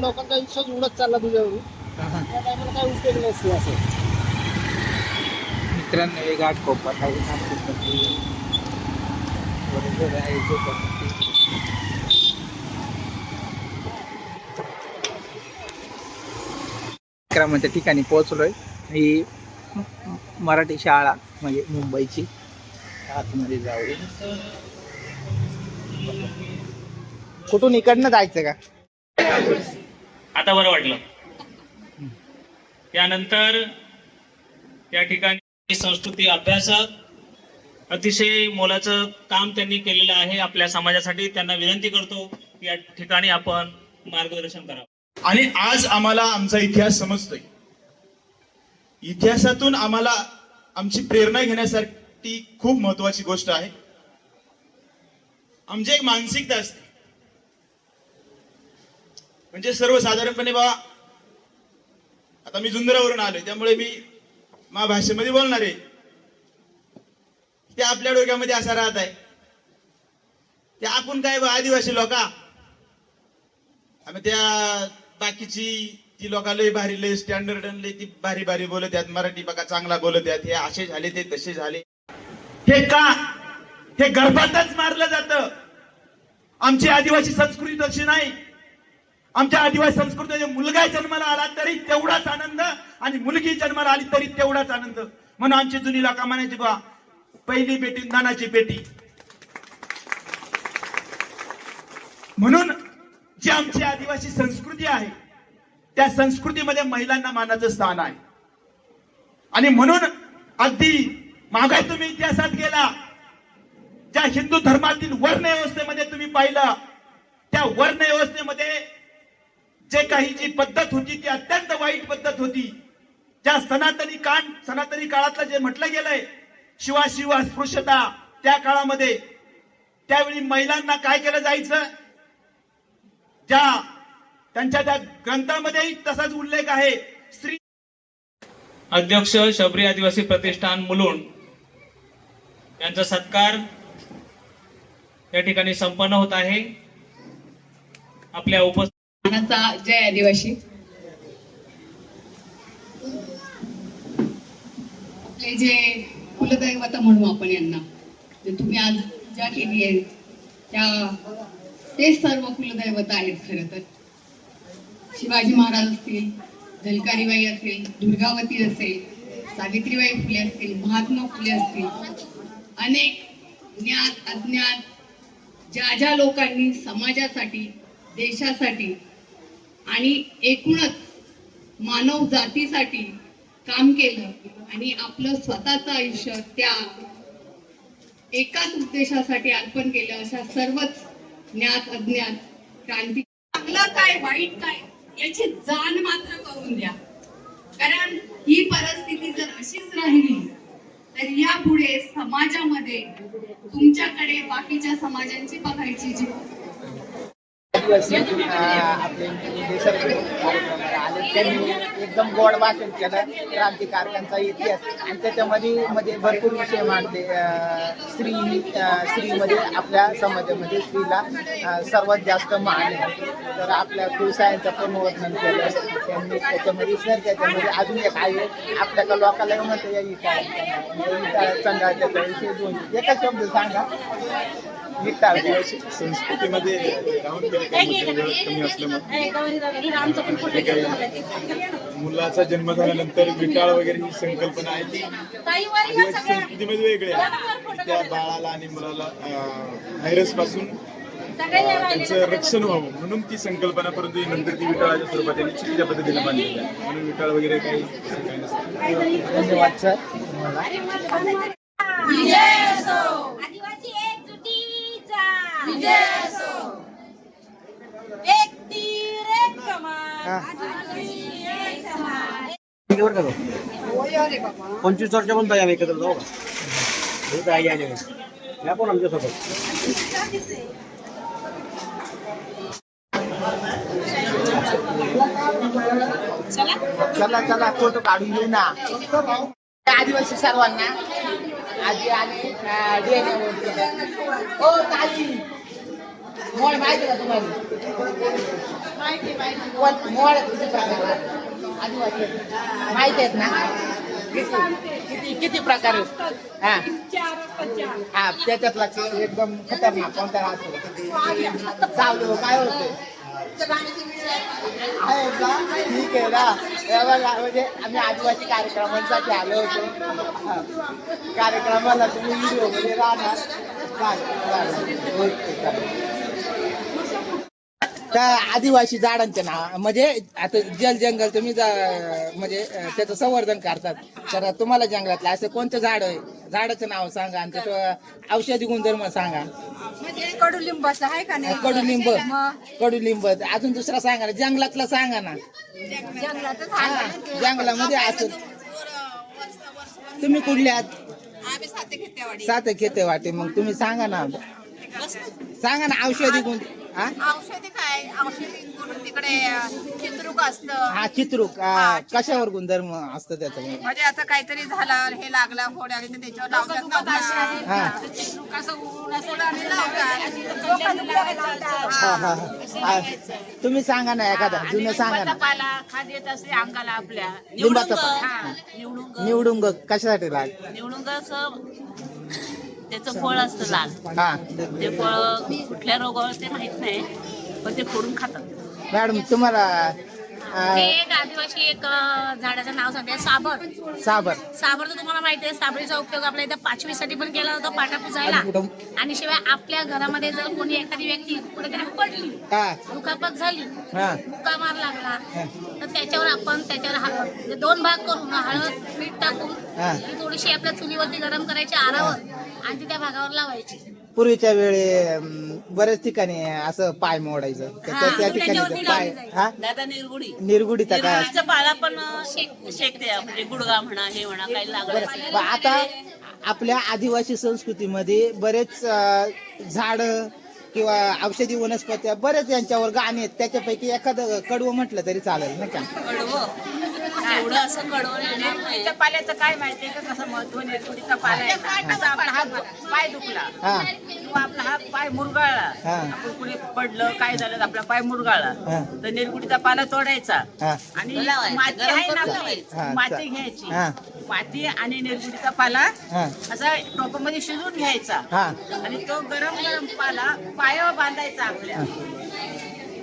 लोकांचा विश्वास उडत चालला तुझ्यावरून, त्या टायमाला काय उपयोग नसतो असं. मित्रांनो, हे घाट कोपर आहे क्रमांच्या ठिकाणी पोहोचलोय. ही मराठी शाळा म्हणजे मुंबईची. आतमध्ये जाऊ. कुठून इकडनं जायचं का? आता बरं वाटलं. त्यानंतर त्या ठिकाणी संस्कृती अभ्यासक अतिशय मोलाचं काम त्यांनी केलेलं आहे आपल्या समाजासाठी. त्यांना विनंती करतो की या ठिकाणी आपण मार्गदर्शन करावं. आणि आज आम्हाला आमचा इतिहास समजतोय. इतिहासातून आम्हाला आमची प्रेरणा घेण्यासाठी खूप महत्वाची गोष्ट आहे. आमची एक मानसिकता असते, म्हणजे सर्वसाधारणपणे बा, आता मी जुन्नरावरून आलोय त्यामुळे मी मा भाषेमध्ये बोलणार आहे. ते आपल्या डोक्यामध्ये असा राहत आहे ते आपण काय बा आदिवासी लोक, आम्ही त्या बाकीची ती लोकांना भारी लय स्टँडर्ड आणले, ती भारी भारी बोलत आहेत, मराठी बघा चांगला बोलत आहेत, हे असे झाले ते तसे झाले. हे का? हे गर्भातच मारलं जातं. आमची आदिवासी संस्कृती तशी नाही. आमच्या आदिवासी संस्कृतीमध्ये मुलगा जन्माला आला तरी तेवढाच आनंद आणि मुलगी जन्माला आली तरी तेवढाच आनंद. म्हणून आमची जुनी लोक म्हणायची बा, पहिली बेटी नानाची बेटी. म्हणून जी आमची आदिवासी संस्कृती आहे त्या संस्कृतीमध्ये महिलांना मानाचं स्थान आहे. आणि म्हणून अगदी मागे तुम्ही इतिहासात गेला, ज्या हिंदू धर्मातील वर्ण व्यवस्थेमध्ये तुम्ही पाहिलं, त्या वर्ण व्यवस्थेमध्ये जे काही जी पद्धत होती ती अत्यंत वाईट पद्धत होती. ज्या सनातनी काळातलं जे म्हटलं गेलंय शिवाशिव अस्पृश्यता, त्या काळामध्ये त्यावेळी महिलांना काय केलं जायचं, ज्या त्यांच्या त्या ग्रंथामध्येही तसाच उल्लेख आहे. स्त्री अध्यक्ष शबरी आदिवासी प्रतिष्ठान मुलुंड यांचा सत्कार या ठिकाणी संपन्न होत आहे. आपल्या उपस्थितांचा जय आदिवासी. आपले जे कुलदैवत म्हणू आपण यांना, जे तुम्ही आज ज्या केली आहे त्या ते सर्व कुलदैवत आहेत. खरं तर शिवाजी महाराज असतील, झलकारीबाई असेल, दुर्गावती असेल, सावित्रीबाई फुले असतील, महात्मा फुले असतील, अनेक ज्ञात अज्ञात ज्या ज्या लोकांनी समाजासाठी, देशासाठी आणि एकूणच मानव जातीसाठी काम केलं आणि आपलं स्वतःचं आयुष्य त्या एकाच उद्देशासाठी अर्पण केलं, अशा सर्वच ज्ञात अज्ञात क्रांती, चांगलं काय वाईट काय याची जाण मात्र करून द्या. कारण ही परिस्थिती जर अशीच राहिली तर यापुढे समाजामध्ये तुमच्याकडे बाकीच्या समाजांची बघायची जी आपले कार्यक्रमाला आले, त्यांनी एकदम गोड भाषण केलं, क्रांतिकारकांचा इतिहास, आणि त्याच्यामध्ये म्हणजे भरपूर विषय मांडले. स्त्रीमध्ये आपल्या समाजामध्ये स्त्रीला सर्वात जास्त मान आहे. तर आपल्या कुळसायांचं पण वर्णन केलं त्यांनी त्याच्यामध्ये. सर त्याच्यामध्ये अजून एक आहे, आपल्या लोकांना म्हणतो या इटा चंडाच्या विषयी दोन एका शब्द सांगा. संस्कृतीमध्ये कमी असल्यामुळे मुलाचा जन्म झाल्यानंतर विटाळ वगैरे ही संकल्पना आहे ती आदिवासी संस्कृतीमध्ये वेगळी आहे. त्या बाळाला आणि मुलाला व्हायरस पासून त्यांचं रक्षण व्हावं म्हणून ती संकल्पना, परंतु नंतर ती विटाळाच्या स्वरूपात त्यांनी चुकीच्या पद्धतीने बांधली आहे. म्हणून विटाळ वगैरे काही नसतं. धन्यवाद सर. पंचवीस वर्षा पण तयार एकत्र जाऊ का पण आमच्यासोबत. चला चला फोटो काढून घेऊ ना. आदिवासी सर्वांना आजी आणि DNA वरती. ओ ताजी मोळ माहिती का तुम्हाला? मोळ किती प्रकार आदिवासी माहिती आहेत ना? किती किती प्रकार आहेत? हा हा त्याच्यातला एकदम खतरनाक कोणता राहतो? चालू काय होते? आहे का? ठीक आहे ना. हे बघा, म्हणजे आम्ही आदिवासी कार्यक्रमांसाठी आलो होतो. कार्यक्रमाला तुम्ही व्हिडिओ मध्ये राहणार. चालेल. ओके चालेल. त्या आदिवासी झाडांचे नाव म्हणजे आता जल जंगल तुम्ही म्हणजे त्याचं संवर्धन करतात, तर तुम्हाला जंगलातलं असं कोणतं झाड आहे, झाडाचं नाव सांगा आणि त्याचं औषधी गुणधर्म सांगा. म्हणजे कडुलिंबाचं आहे का नाही? कडुलिंब. कडुलिंब अजून दुसरा सांगा ना, जंगलातला सांगा ना. जंगलातच हा, जंगलामध्ये असं. तुम्ही कुठले आहात? आम्ही साते खेतेवाडी. सात खेते वाटे. मग तुम्ही सांगा ना, सांगा ना औषधी गुण. हा औषधी काय? औषधी गुण तिकडे चित्रुक असतं. हा चित्रुक. कशावर गुणधर्म असतं त्याचं? म्हणजे आता काहीतरी झालं, हे लागला फोड आली तर त्याच्यावर लावतात. हा चित्रुक असं उडून असं आणि लावतात. हा हा हा. तुम्ही सांगा ना एखादा जुनं सांगा ना. पाला खाद येत असते अंगाला आपल्या. लिंबाचा निवडून निवडुंग कशासाठी लाग? निवडून त्याचं फळ असतं लाल. हा ते फळ कुठल्या रोगावर ते माहित नाही, पण ते फोडून खातात. मॅडम तुम्हाला हे एक आदिवासी एक झाडाचं नाव सांगते, साबर. साबर. साबर तर तुम्हाला माहिती आहे, साबरीचा उपयोग आपल्या इथं पाचवीसाठी पण केला जातो, पाटा पुसायला. आणि शिवाय आपल्या घरामध्ये जर कोणी एखादी व्यक्ती कुठेतरी पडली, हा दुखापत झाली, हा मुक्का मार लागला, तर त्याच्यावर आपण त्याच्यावर 2 भाग करून हळद मीठ टाकून ती थोडीशी आपल्या चुलीवरती गरम करायची आरावर आणि ती त्या भागावर लावायची. पूर्वीच्या वेळी बऱ्याच ठिकाणी असं पाय मोडायचं, त्या ठिकाणी पाय. हा दादा निरगुडी निरगुडीचा काय? निरगुडीचा पाला पण शेकते, म्हणजे गुडगा म्हणा हे म्हणा काही लागत. आता आपल्या आदिवासी संस्कृतीमध्ये बरेच झाड किंवा औषधी वनस्पत्या बरेच यांच्यावर गाणे आहेत. त्याच्यापैकी एखादं कडवं म्हटलं तरी चालेल ना? का एवढं असं कडवं पाल्याचं काय माहितीये का कसं महत्व? निरगुडीचा पाला आहे. आपला हात पाय दुखला हा किंवा आपला हात पाय मुरगाळला, हा आपण कुठे पडलं काय झालं आपला पाय मुरगाळला, हा तर निरगुडीचा पाला तोडायचा हा आणि लावायचं, माती गरम आहे ना करून आपली, हा, माती घ्यायची. हा माती आणि निरगुडीचा पाला हा असा टोपामध्ये शिजून घ्यायचा हा आणि तो गरम गरम पाला पायावर बांधायचा, आपल्या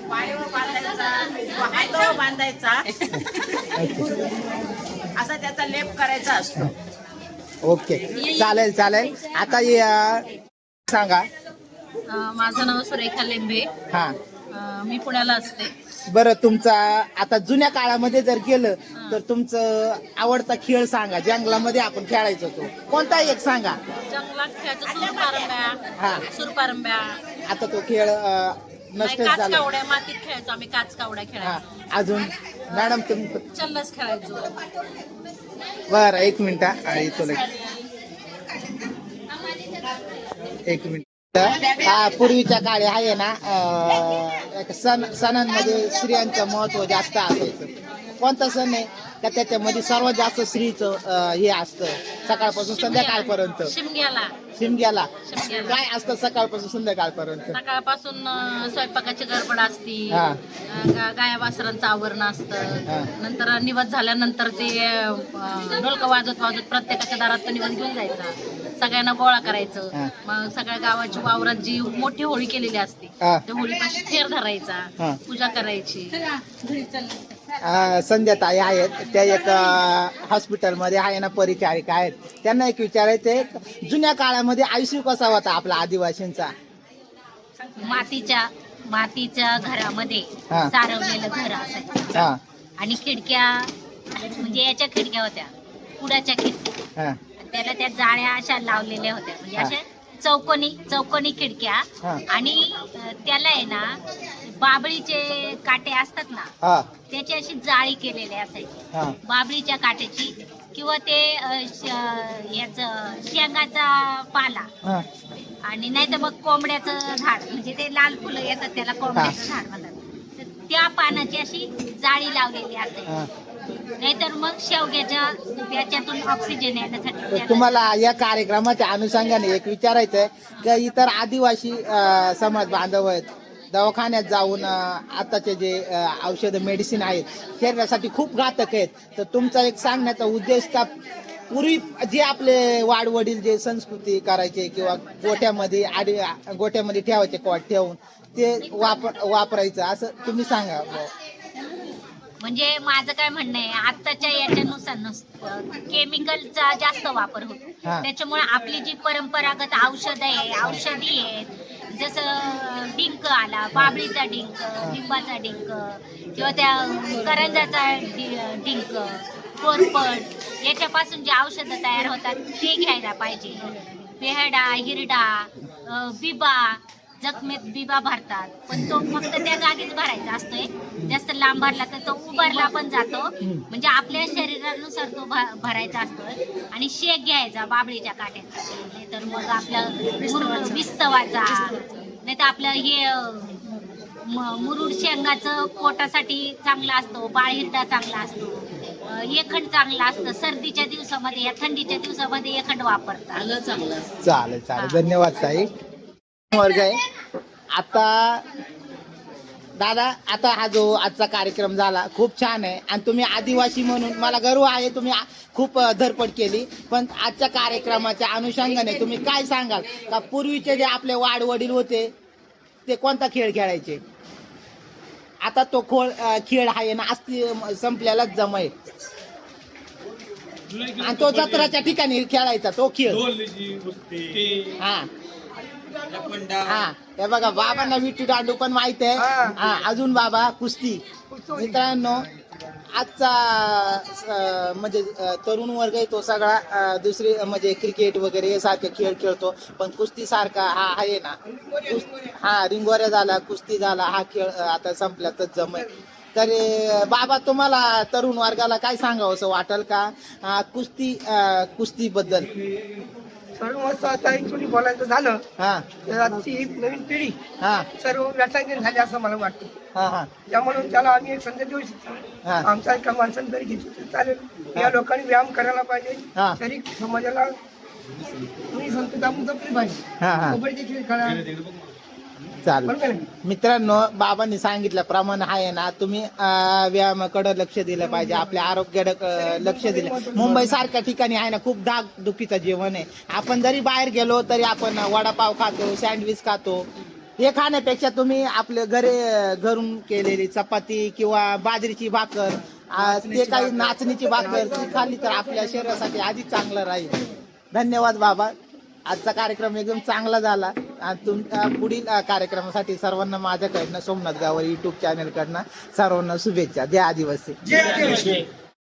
पायावर बांधायचा, हातावर बांधायचा, असा त्याचा लेप करायचा असतो. ओके चालेल चालेल. आता सांगा. माझं नाव सुरेखा लेंबे. हा मी पुण्याला असते. बरं, तुमचा आता जुन्या काळामध्ये जर गेलं तर तुमचं आवडता खेळ सांगा. जंगलामध्ये आपण खेळायचो तो कोणता एक सांगा. जंगलात खेळायचं हा सुरपारंब्या. आता तो खेळ नष्ट झाला. काचकावड्या मातीत खेळायचो आम्ही, काचकावड्या हा खेळायचो. अजून मॅडम तुम्ही. चल्लस खेळायचो. बरं एक मिनिट. एक मिनिट. हा पूर्वीच्या काळी आहे ना, सणांमध्ये स्त्रियांचं महत्व जास्त असायचं. कोणता सण आहे का त्याच्यामध्ये सर्वात जास्त स्त्रीचं हे असतं सकाळपासून संध्याकाळपर्यंत? शिमग्याला काय असतं सकाळपासून संध्याकाळपर्यंत? सकाळपासून स्वयंपाकाची गडबड असती, गाया वासरांचं आवरण असतं. नंतर निवद झाल्यानंतर ते ढोलकं वाजत वाजत प्रत्येकाच्या दारात निवद घेऊन जायचा, सगळ्यांना गोळा करायचं. मग सगळ्या गावाची वावरात जी मोठी होळी केलेली असते त्या होळीपाशी फेर धरायचा, पूजा करायची. संध्याताई आहेत त्या एक हॉस्पिटलमध्ये आहे ना, परिचारिका आहेत. त्यांना एक विचारायचंय, जुन्या काळामध्ये आयुष्य कसा होता आपला आदिवासींचा? मातीच्या घरामध्ये सारवलेलं घर असायचं आणि खिडक्या म्हणजे याच्या खिडक्या होत्या, कुडाच्या खिडक्या. त्याला त्या जाळ्या अशा लावलेल्या होत्या, म्हणजे अशा चौकोनी खिडक्या. आणि त्याला आहे ना बाबळीचे काटे असतात ना, त्याची अशी जाळी केलेली असायची बाबळीच्या काट्याची, किंवा ते याच शेंगाचा पाला. आणि नाही तर मग कोंबड्याचं झाड, म्हणजे ते लाल फुलं येतात त्याला कोंबड्याचं झाड म्हणतात, त्या पानाची अशी जाळी लावलेली असते. नाहीतर मग शेवग्याच्या त्याच्यातून ऑक्सिजन येण्यासाठी त्याला- तुम्हाला या कार्यक्रमाच्या अनुषंगाने एक विचारायचं आहे की इतर आदिवासी समाज बांधव आहेत, दवाखान्यात जाऊन आताचे जे औषधं मेडिसिन आहेत शरीरासाठी खूप घातक आहेत, तर तुमचा एक सांगण्याचा उद्देश का पूर्वी जे आपले वाडवडील जे संस्कृती करायचे किंवा गोठ्यामध्ये ठेवायचे कॉट ठेवून ते वापरायचं असं तुम्ही सांगा. म्हणजे माझं काय म्हणणं आहे, आत्ताच्या याच्यानुसार केमिकलचा जास्त वापर होतो. त्याच्यामुळे आपली जी परंपरागत औषधी आहेत, जसं डिंक आला, बाबळीचा डिंक, लिंबाचा डिंक किंवा त्या करंजाचा डिंक, कोरपड, याच्यापासून जे औषधं तयार होतात ते घ्यायला पाहिजे. बेहडा, हिरडा, बिबा, जखमेत बिबा भरतात, पण तो फक्त त्या जागीच भरायचा असतोय. जास्त लांब भरला तर तो उभारला पण जातो, म्हणजे आपल्या शरीरानुसार तो भरायचा असतोय. आणि शेक घ्यायचा बाबळीच्या काट्याचा, नाही तर मग आपलं विस्तवाचा, नाही तर आपलं हे मुरुड शेंगाचं पोटासाठी चांगला असतो, बाळहिरडा चांगला असतो, एखंड चांगला असतं. सर्दीच्या दिवसामध्ये, या थंडीच्या दिवसामध्ये एखंड वापरतात. चालेल. धन्यवाद ताई. वर्ग आहे आता दादा, आता हा जो आजचा कार्यक्रम झाला खूप छान आहे आणि तुम्ही आदिवासी म्हणून मला गर्व आहे, तुम्ही खूप धडपड केली. पण आजच्या कार्यक्रमाच्या अनुषंगाने तुम्ही काय सांगाल का पूर्वीचे जे आपले वाडवडील होते ते कोणता खेळ खेळायचे? आता तो खेळ आहे ना असती संपल्यालाच जमाय, आणि तो जत्राच्या ठिकाणी खेळायचा तो खेळ. हा हे बघा, बाबांना विट्टी दांडू पण माहित आहे. हा अजून बाबा कुस्ती. मित्रांनो, आजचा म्हणजे तरुण वर्ग आहे तो सगळा दुसरी म्हणजे क्रिकेट वगैरे सारखे खेळ खेळतो, पण कुस्ती सारखा हा आहे ना, हा रिंगोऱ्या झाला, कुस्ती झाला, हा खेळ आता संपल्यातच जमय. तर बाबा, तुम्हाला तरुण वर्गाला काय सांगावं असं वाटेल का कुस्ती बद्दल? सर्व आता ऍक्च्युली बोलायचं झालं तर आजची ही नवीन पिढी सर्व व्यसनाधीन झाली असं मला वाटतं. त्यामुळे त्याला आम्ही एक संदेश देऊ शकतो, आमच्या एका माणसाने जरी घेतली तर चालेल. या लोकांनी व्यायाम करायला पाहिजे, शरीर समाजाला संस्कृती आपण जपली पाहिजे. कबड्डी देखील खेळा. चालेल मित्रांनो, बाबांनी सांगितल्याप्रमाणे आहे ना, तुम्ही व्यायामाकडे लक्ष दिलं पाहिजे, आपल्या आरोग्याकडे लक्ष दिलं. मुंबई सारख्या ठिकाणी आहे ना खूप धाकधुकीचं जेवण आहे. आपण जरी बाहेर गेलो तरी आपण वडापाव खातो, सँडविच खातो. हे खाण्यापेक्षा तुम्ही आपल्या घरून केलेली चपाती किंवा बाजरीची भाकर, ते काही नाचणीची भाकर ती खाल्ली तर आपल्या शरीरासाठी आधी चांगलं राहील. धन्यवाद बाबा, आजचा कार्यक्रम एकदम चांगला झाला. आणि तुमच्या पुढील कार्यक्रमासाठी सर्वांना माझ्याकडनं, सोमनाथ गावरी YouTube चॅनलकडनं सर्वांना शुभेच्छा. जय आदिवासी.